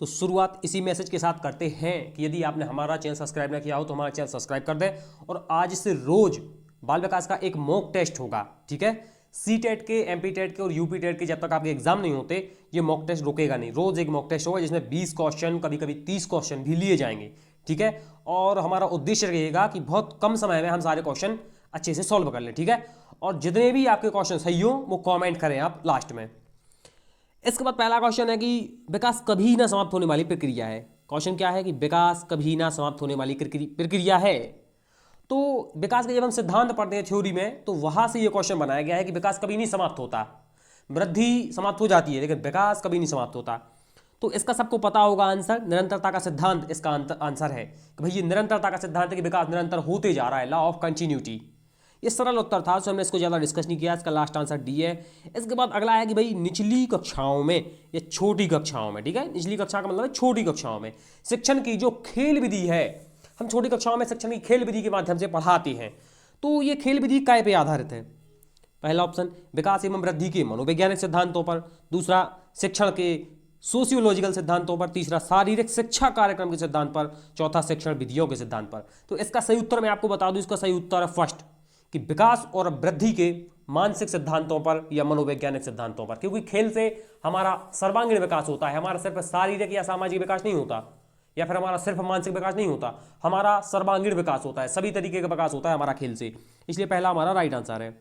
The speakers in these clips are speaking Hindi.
तो शुरुआत इसी मैसेज के साथ करते हैं कि यदि आपने हमारा चैनल सब्सक्राइब ना किया हो तो हमारा चैनल सब्सक्राइब कर दें। और आज से रोज बाल विकास का एक मॉक टेस्ट होगा, ठीक है। सी टेट के, एमपी टेट के और यूपी टेट के जब तक आपके एग्जाम नहीं होते ये मॉक टेस्ट रुकेगा नहीं। रोज एक मॉक टेस्ट होगा जिसमें 20 क्वेश्चन, कभी कभी 30 क्वेश्चन भी लिए जाएंगे, ठीक है। और हमारा उद्देश्य रहेगा कि बहुत कम समय में हम सारे क्वेश्चन अच्छे से सॉल्व कर लें, ठीक है। और जितने भी आपके क्वेश्चन सही हो वो कॉमेंट करें आप लास्ट में। इसके बाद पहला क्वेश्चन है कि विकास कभी ना समाप्त होने वाली प्रक्रिया है। क्वेश्चन क्या है कि विकास कभी ना समाप्त होने वाली प्रक्रिया है। तो विकास के जब हम सिद्धांत पढ़ते हैं थ्योरी में तो वहां से ये क्वेश्चन बनाया गया है कि विकास कभी नहीं समाप्त होता। वृद्धि समाप्त हो जाती है लेकिन विकास कभी नहीं समाप्त होता। तो इसका सबको पता होगा आंसर, निरंतरता का सिद्धांत इसका आंसर है कि भाई ये निरंतरता का सिद्धांत है कि विकास निरंतर होते जा रहा है, लॉ ऑफ कंटिन्यूटी। ये सरल उत्तर था, सो हमने इसको ज़्यादा डिस्कस नहीं किया। इसका लास्ट आंसर डी है। इसके बाद अगला है कि भाई निचली कक्षाओं में या छोटी कक्षाओं में, ठीक है, निचली कक्षा का मतलब है छोटी कक्षाओं में शिक्षण की जो खेल विधि है, हम छोटी कक्षाओं में शिक्षण की खेल विधि के माध्यम से पढ़ाते हैं। तो ये खेल विधि काय पे आधारित है? पहला ऑप्शन विकास एवं वृद्धि के मनोवैज्ञानिक सिद्धांतों पर, दूसरा शिक्षण के सोशियोलॉजिकल सिद्धांतों पर, तीसरा शारीरिक शिक्षा कार्यक्रम के सिद्धांत पर, चौथा शिक्षण विधियों के सिद्धांत पर। तो इसका सही उत्तर मैं आपको बता दूं, इसका सही उत्तर है फर्स्ट कि विकास और वृद्धि के मानसिक सिद्धांतों पर या मनोवैज्ञानिक सिद्धांतों पर। क्योंकि खेल से हमारा सर्वांगीण विकास होता है, हमारा सिर्फ शारीरिक या सामाजिक विकास नहीं होता, या फिर हमारा सिर्फ मानसिक विकास नहीं होता, हमारा सर्वांगीण विकास होता है, सभी तरीके का विकास होता है हमारा खेल से। इसलिए पहला हमारा राइट आंसर है।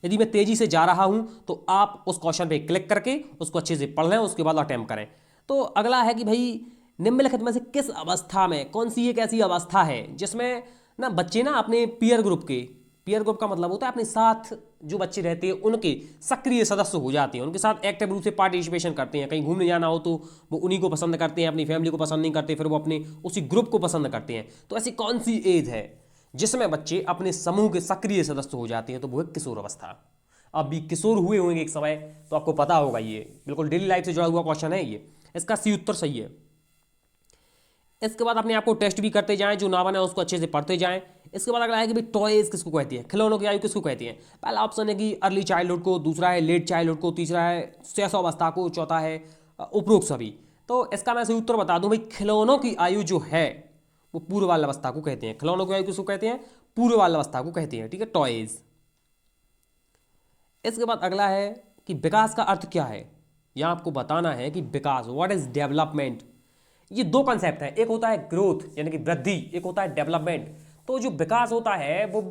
यदि मैं तेजी से जा रहा हूं तो आप उस क्वेश्चन पे क्लिक करके उसको अच्छे से पढ़ लें, उसके बाद अटेम्प्ट करें। तो अगला है कि भाई निम्नलिखित में से किस अवस्था में, कौन सी एक ऐसी अवस्था है जिसमें ना बच्चे ना अपने पीयर ग्रुप के, पीयर ग्रुप का मतलब होता है अपने साथ जो बच्चे रहते हैं उनके सक्रिय सदस्य हो जाते हैं, उनके साथ एक्टिव रूप से पार्टिसिपेशन करते हैं। कहीं घूमने जाना हो तो वो उन्हीं को पसंद करते हैं, अपनी फैमिली को पसंद नहीं करते, फिर वो अपने उसी ग्रुप को पसंद करते हैं। तो ऐसी कौन सी एज है जिसमें बच्चे अपने समूह के सक्रिय सदस्य हो जाते हैं? तो वो है किशोर अवस्था। अब भी किशोर हुए होंगे एक समय, तो आपको पता होगा, ये बिल्कुल डेली लाइफ से जुड़ा हुआ क्वेश्चन है ये। इसका सी उत्तर सही है। इसके बाद अपने आप को टेस्ट भी करते जाएं, जो ना बने उसको अच्छे से पढ़ते जाएं। इसके बाद अगला है कि भाई टॉयज किसको कहती है, खिलौनों की आयु किसको कहती है? पहला ऑप्शन है कि अर्ली चाइल्डहुड को, दूसरा है लेट चाइल्डहुड को, तीसरा है शैशवावस्था को, चौथा है उपरोक्त सभी। तो इसका मैं सही उत्तर बता दूं, भाई खिलौनों की आयु जो है वो पूर्व बाल अवस्था को कहते हैं। खिलौनों की आयु किसको कहते हैं? पूर्व बाल अवस्था को कहते हैं, ठीक है, टॉयज। इसके बाद अगला है कि विकास का अर्थ क्या है। यहां आपको बताना है कि विकास, व्हाट इज डेवलपमेंट। ये दो कंसेप्ट है, एक होता है ग्रोथ यानी कि वृद्धि, एक होता है डेवलपमेंट। तो जो विकास होता है वो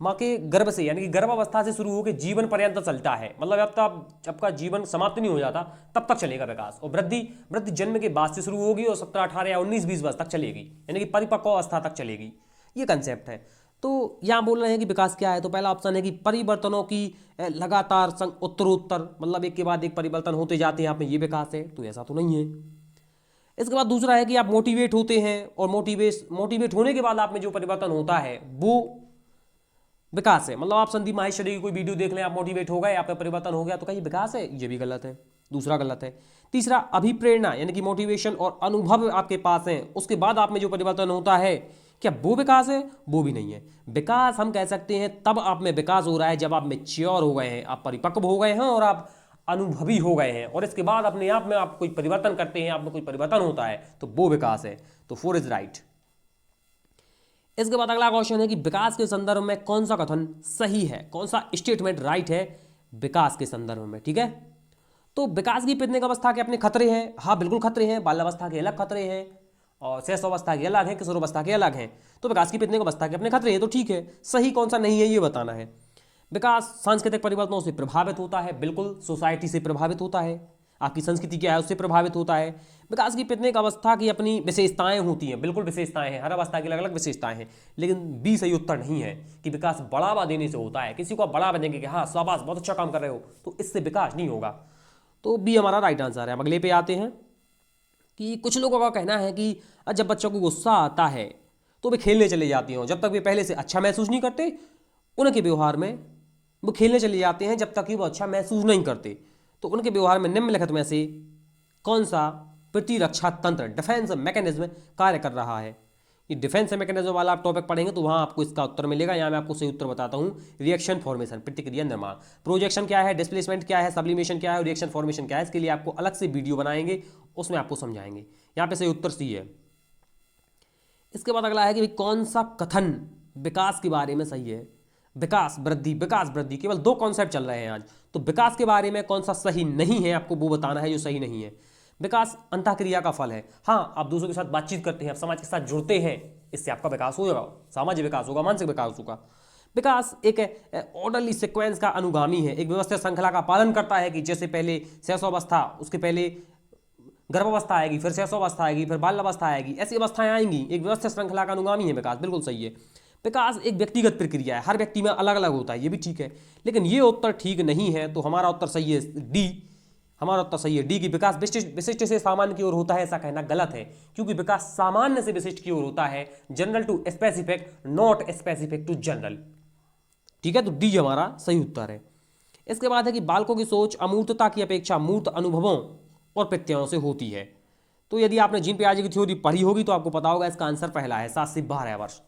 माँ के गर्भ से यानी कि गर्भावस्था से शुरू होकर जीवन पर्यंत चलता है, मतलब अब तक आपका जीवन समाप्त नहीं हो जाता तब तक चलेगा विकास। और वृद्धि, वृद्धि जन्म के बाद से शुरू होगी और 17, 18 या 19, 20 वर्ष तक चलेगी, यानी कि परिपक्व अवस्था तक चलेगी। ये कंसेप्ट है। तो यहाँ बोल रहे हैं कि विकास क्या है, तो पहला ऑप्शन है कि परिवर्तनों की लगातार उत्तरोत्तर, मतलब एक के बाद एक परिवर्तन होते जाते हैं आप में, ये विकास है। तो ऐसा तो नहीं है। इसके बाद दूसरा है कि आप मोटिवेट होते हैं और मोटिवेट होने के बाद आप में जो परिवर्तन होता है वो विकास है। मतलब आप संदीप माहेश्वरी की कोई वीडियो देख लें, आप मोटिवेट हो गए, आप में परिवर्तन हो गया, तो क्या ये विकास है? ये भी गलत है, दूसरा गलत है। तीसरा अभिप्रेरणा यानी कि मोटिवेशन और अनुभव आपके पास है, उसके बाद आप में जो परिवर्तन होता है, क्या वो विकास है? वो भी नहीं है। विकास हम कह सकते हैं तब आप में विकास हो रहा है जब आप मैच्योर हो गए हैं, आप परिपक्व हो गए हैं और आप अनुभवी हो गए हैं, और इसके बाद अपने आप में आप कोई परिवर्तन करते हैं, आप में कोई परिवर्तन होता है, तो वो विकास है। तो 4 इज राइट। इसके बाद अगला क्वेश्चन है कि विकास के संदर्भ में कौन सा कथन सही है, कौन सा स्टेटमेंट राइट है विकास के संदर्भ में, ठीक है। तो विकास की प्राथमिक अवस्था के अपने खतरे हैं, हाँ बिल्कुल खतरे हैं, बाल्यावस्था के अलग खतरे हैं और शैशवावस्था के अलग हैं, किशोरावस्था के अलग हैं। तो विकास की प्राथमिक अवस्था के अपने खतरे हैं, तो ठीक है। सही कौन सा नहीं है ये बताना है। विकास सांस्कृतिक परिवर्तनों से प्रभावित होता है, बिल्कुल सोसाइटी से प्रभावित होता है, आपकी संस्कृति क्या है उससे प्रभावित होता है। विकास की प्राथमिक अवस्था की अपनी विशेषताएं होती हैं, बिल्कुल विशेषताएं हैं, हर अवस्था की अलग अलग विशेषताएं हैं। लेकिन बी सही उत्तर नहीं है कि विकास बढ़ावा देने से होता है। किसी को आप बढ़ावा देंगे कि हाँ शाबाश बहुत अच्छा काम कर रहे हो, तो इससे विकास नहीं होगा। तो बी हमारा राइट आंसर है। हम अगले पे आते हैं कि कुछ लोगों का कहना है कि जब बच्चों को गुस्सा आता है तो वे खेलने चले जाते हैं, जब तक वे पहले से अच्छा महसूस नहीं करते उनके व्यवहार में वो खेलने चले जाते हैं जब तक कि वो अच्छा महसूस नहीं करते। तो उनके व्यवहार में निम्नलिखित में से कौन सा प्रतिरक्षा तंत्र, डिफेंस मैकेनिज्म कार्य कर रहा है? ये डिफेंस मैकेनिज्म वाला आप टॉपिक पढ़ेंगे तो वहाँ आपको इसका उत्तर मिलेगा। यहाँ मैं आपको सही उत्तर बताता हूँ, रिएक्शन फॉर्मेशन, प्रतिक्रिया निर्माण। प्रोजेक्शन क्या है, डिस्प्लेसमेंट क्या है, सब्लिमेशन क्या है और रिएक्शन फॉर्मेशन क्या है, इसके लिए आपको अलग से वीडियो बनाएंगे उसमें आपको समझाएंगे। यहाँ पे सही उत्तर सी है। इसके बाद अगला है कि भाई कौन सा कथन विकास के बारे में सही है। विकास वृद्धि केवल दो कॉन्सेप्ट चल रहे हैं आज। तो विकास के बारे में कौन सा सही नहीं है आपको वो बताना है जो सही नहीं है। विकास अंतःक्रिया का फल है। हाँ, आप दूसरों के साथ बातचीत करते हैं, आप समाज के साथ जुड़ते हैं, इससे आपका विकास होगा, सामाजिक विकास होगा, मानसिक विकास होगा। विकास एक ऑर्डरली सीक्वेंस का अनुगामी है, एक व्यवस्थित श्रृंखला का पालन करता है कि जैसे पहले शैशवावस्था, उसके पहले गर्भावस्था आएगी, फिर शैशवावस्था आएगी, फिर बाल्यावस्था आएगी, ऐसी अवस्थाएं आएंगी। एक व्यवस्थित श्रृंखला का अनुगामी है विकास, बिल्कुल सही है। विकास एक व्यक्तिगत प्रक्रिया है, हर व्यक्ति में अलग अलग होता है, ये भी ठीक है, लेकिन ये उत्तर ठीक नहीं है। तो हमारा उत्तर सही है डी। हमारा उत्तर सही है डी की विकास विशिष्ट से सामान्य की ओर होता है, ऐसा कहना गलत है, क्योंकि विकास सामान्य से विशिष्ट की ओर होता है, general to specific, not specific to general. ठीक है, तो डी हमारा सही उत्तर है। इसके बाद है कि बालकों की सोच अमूर्तता की अपेक्षा मूर्त अनुभवों और प्रत्ययों से होती है। तो यदि आपने जीन पियाजे की थ्योरी पढ़ी होगी तो आपको पता होगा इसका आंसर पहला है, 7 से 12 वर्ष।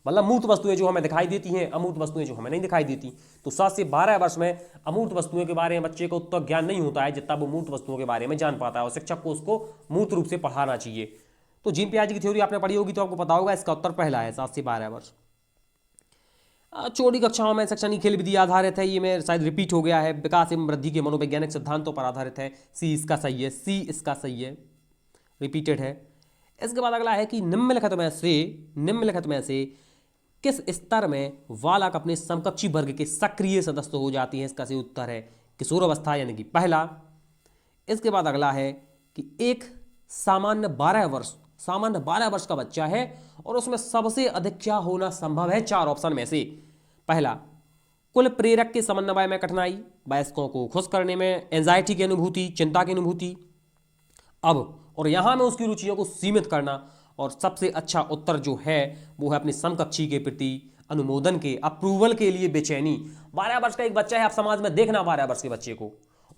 मतलब मूर्त वस्तुएं जो हमें दिखाई देती हैं, अमूर्त वस्तुएं जो हमें नहीं दिखाई देती। तो 7 से 12 वर्ष में अमूर्त वस्तुओं के बारे में बच्चे को उतना ज्ञान नहीं होता है जितना वो मूर्त वस्तुओं के बारे में जान पाता है, और शिक्षक को उसको मूर्त रूप से पढ़ाना चाहिए। तो जीन पियाजे की थ्योरी आपने पढ़ी होगी तो आपको पता होगा इसका उत्तर पहला है, 7 से 12 वर्ष। छोटी कक्षाओं में शैक्षणिक खेल विधि आधारित है, ये में शायद रिपीट हो गया है। विकास एवं वृद्धि के मनोवैज्ञानिक सिद्धांतों पर आधारित है, सी इसका सही है, सी इसका सही है, रिपीटेड है। इसके बाद अगला है कि निम्नलिखित में से किस स्तर में बालक अपने समकक्षी वर्ग के सक्रिय सदस्य हो जाती हैं। इसका सही उत्तर है किशोरावस्था, यानी कि पहला। इसके बाद अगला है कि एक सामान्य 12 वर्ष का बच्चा है और उसमें सबसे अधिक क्या होना संभव है, 4 ऑप्शन में से। पहला, कुल प्रेरक के समन्वय में कठिनाई, वयस्कों को खुश करने में एंजाइटी की अनुभूति, चिंता की अनुभूति। अब और यहां में उसकी रुचियों को सीमित करना, और सबसे अच्छा उत्तर जो है वो है अपने समकक्षी के प्रति अनुमोदन के, अप्रूवल के लिए बेचैनी। 12 वर्ष का एक बच्चा है, आप समाज में देखना 12 वर्ष के बच्चे को,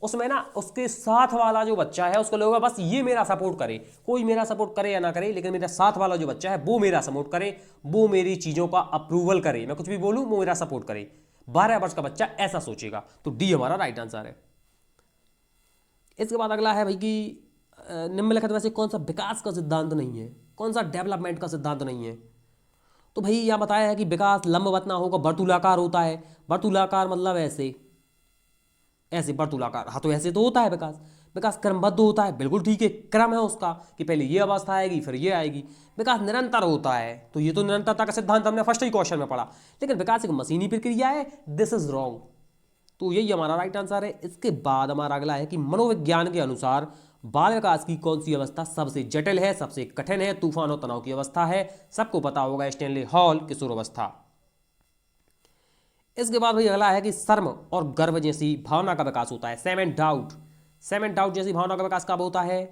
उसमें ना उसके साथ वाला जो बच्चा है उसको लगेगा बस ये मेरा सपोर्ट करे, कोई मेरा सपोर्ट करे या ना करे, लेकिन मेरा साथ वाला जो बच्चा है वो मेरा सपोर्ट करे, वो मेरी चीज़ों का अप्रूवल करे, मैं कुछ भी बोलूँ वो मेरा सपोर्ट करे। 12 वर्ष का बच्चा ऐसा सोचेगा। तो डी हमारा राइट आंसर है। इसके बाद अगला है भाई कि निम्नलिखित में से कौन सा विकास का सिद्धांत नहीं है, कौन सा डेवलपमेंट का सिद्धांत नहीं है। तो भाई यहाँ बताया है कि विकास लंबवत ना होगा, वर्तुलाकार होता है। वर्तुलाकार मतलब ऐसे वर्तुलाकार, हाँ तो ऐसे तो होता है विकास क्रमबद्ध होता है, बिल्कुल ठीक है, क्रम है उसका कि पहले ये अवस्था आएगी फिर ये आएगी। विकास निरंतर होता है, तो ये तो निरंतरता का सिद्धांत हमने फर्स्ट ही क्वेश्चन में पढ़ा, लेकिन विकास एक मशीनी प्रक्रिया है, दिस इज रॉन्ग। तो यही हमारा राइट आंसर है। इसके बाद हमारा अगला है कि मनोविज्ञान के अनुसार बाल विकास की कौन सी अवस्था सबसे जटिल है, सबसे कठिन है। तूफान और तनाव की अवस्था है, सबको पता होगा, स्टैनली हॉल किशोरावस्था। इसके बाद भाई अगला है कि शर्म और गर्व जैसी भावना का विकास होता है। सेम डाउट जैसी भावना का विकास कब होता है?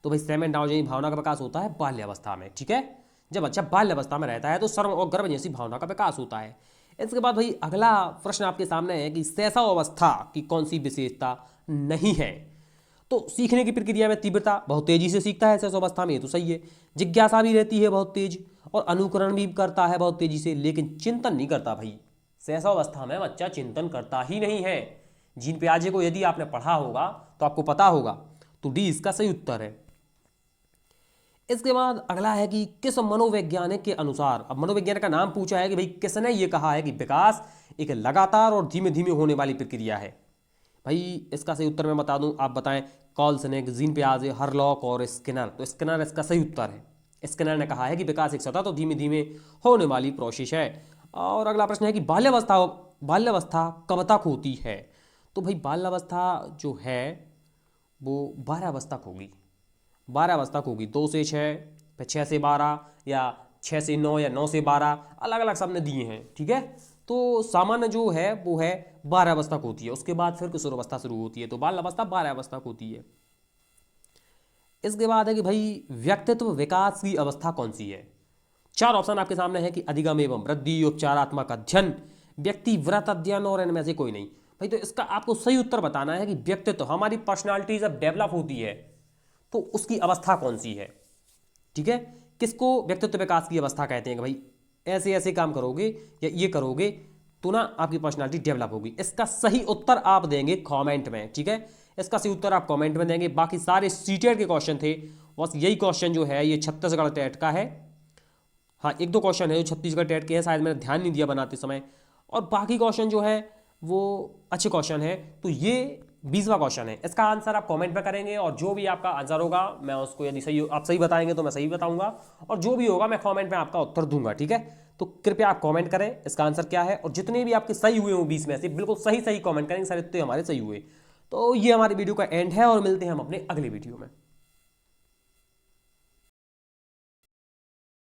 तो भाई सेम डाउट जैसी भावना का विकास होता है बाल्यावस्था में। ठीक है, जब बच्चा बाल्यावस्था में रहता है तो शर्म और गर्व जैसी भावना का विकास होता है। इसके बाद भाई अगला प्रश्न आपके सामने है कि शैशवावस्था की कौन सी विशेषता नहीं है। तो सीखने की प्रक्रिया में तीव्रता, बहुत तेजी से सीखता है शैशवावस्था में, ये तो सही है। जिज्ञासा भी रहती है बहुत तेज, और अनुकरण भी करता है बहुत तेजी से, लेकिन चिंतन नहीं करता। भाई शैशवावस्था में बच्चा चिंतन करता ही नहीं है। जीन पियाजे को यदि आपने पढ़ा होगा तो आपको पता होगा। तो डी इसका सही उत्तर है। इसके बाद अगला है कि किस मनोवैज्ञानिक के अनुसार, अब मनोवैज्ञानिक का नाम पूछा है कि भाई किसने ये कहा है कि विकास एक लगातार और धीमे धीमे होने वाली प्रक्रिया है। भाई इसका सही उत्तर मैं बता दूं, आप बताएं। कॉल्सनेक, जीन पियाजे, हरलॉक और स्किनर। तो स्किनर इसका सही उत्तर है। स्किनर ने कहा है कि विकास एक सतत और धीमे धीमे होने वाली प्रोसेस है। और अगला प्रश्न है कि बाल्यावस्था कब तक होती है। तो भाई बाल्यावस्था जो है वो 12 वर्ष तक होगी। 12 वर्ष तक होगी, 2 से 6, फिर 6 से 12, या 6 से 9, या 9 से 12, अलग अलग सबने दिए हैं। ठीक है, तो सामान्य जो है वो है 12 वर्ष तक होती है, उसके बाद फिर किशोरावस्था शुरू होती है। तो बाल्यावस्था 12 वर्ष तक होती है। इसके बाद है कि भाई व्यक्तित्व विकास की अवस्था कौन सी है। 4 ऑप्शन आपके सामने है कि अधिगम एवं वृद्धि, उपचारात्मक अध्ययन, व्यक्तिव्रत अध्ययन, और इनमें से कोई नहीं। भाई तो इसका आपको सही उत्तर बताना है कि व्यक्तित्व, हमारी पर्सनालिटी जब डेवलप होती है तो उसकी अवस्था कौन सी है। ठीक है, किसको व्यक्तित्व विकास की अवस्था कहते हैं कि भाई ऐसे ऐसे काम करोगे या ये करोगे तो ना आपकी पर्सनालिटी डेवलप होगी। इसका सही उत्तर आप देंगे कमेंट में। ठीक है, इसका सही उत्तर आप कमेंट में देंगे। बाकी सारे सीटेट के क्वेश्चन थे, बस यही क्वेश्चन जो है ये छत्तीसगढ़ टेट का है। हाँ, एक दो क्वेश्चन है जो छत्तीसगढ़ टेट के हैं, शायद मैंने ध्यान नहीं दिया बनाते समय, और बाकी क्वेश्चन जो है वो अच्छे क्वेश्चन है। तो ये 20वां क्वेश्चन है, इसका आंसर आप कमेंट में करेंगे और जो भी आपका आंसर होगा मैं उसको, यदि सही आप सही बताएंगे तो मैं सही बताऊंगा, और जो भी होगा मैं कमेंट में आपका उत्तर दूंगा, ठीक है। तो कृपया आप कमेंट करें इसका आंसर क्या है, और जितने भी आपके सही हुए हों 20 में से बिल्कुल सही सही कमेंट करेंगे, सारे इतने हमारे सही हुए। तो ये हमारी वीडियो का एंड है और मिलते हैं हम अपने अगले वीडियो में।